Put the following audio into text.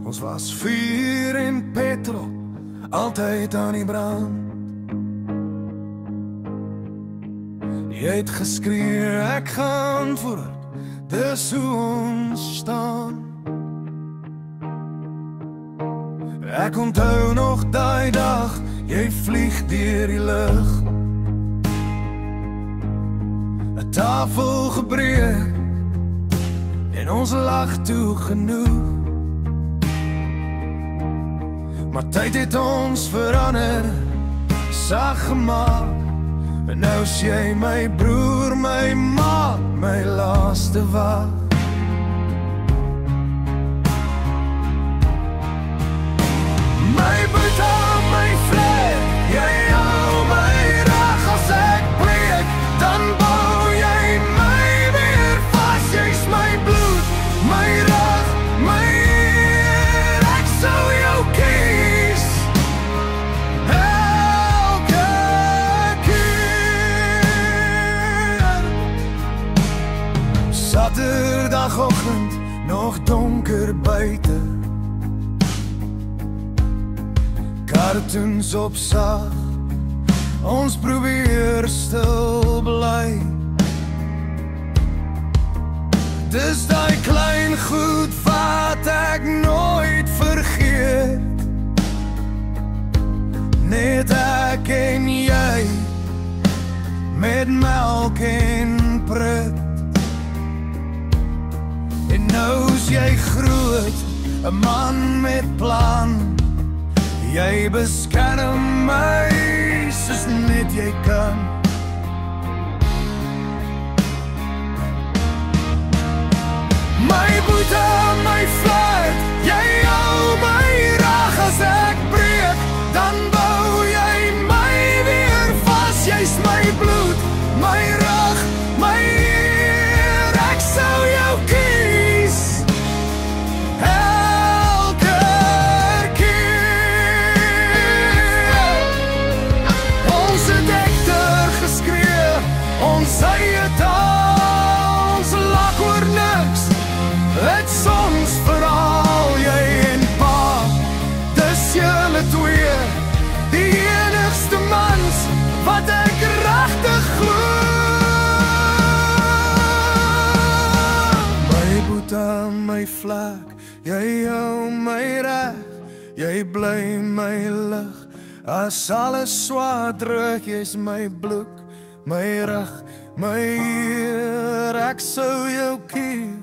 Ons was vuur en petrol, altyd aan die brand. Jy het geskree, ek gaan voort, dis hoe ons staan. Ek onthou nog daai dag, jy vlieg deur die lug. 'n tafel gebreek, en ons lag toe genoeg. Maar tyd het ons verander, sag gemaak. En nou is jy my broer, my maat, my laaste wag. My boete, my vlek, jy hou my reg. As ek breek, dan bou jy my weer vas. Jy's my bloed, my reg, my eer. Ek sou jou kies elke keer. Saterdagoggend, nog donker buite. Kartoens op sag, ons probeer stil bly. Dis daai klein goed wat ek nooit vergeet. Net ek en jy, met melk en pret. En nou is jy groot, 'n man met plan. Jy beskerm my soos net jy kan. My boete, my vlek, jy hou my reg. As ek breek, dan bou jy my weer vas. Jy's my bloed, my reg, my eer. Ek sou jou kies elke keer. Ons het ekter geskree, ons eie taal, ons lag oor niks. Het soms verhaal, jy en pa, dis julle twee, die enigste mans wat ek regtig glo. My boete, my vlek, jy hou my reg, jy bly my lig. As alles swaar druk, jy's my bloed, my reg, my eer. Ek sou jou kies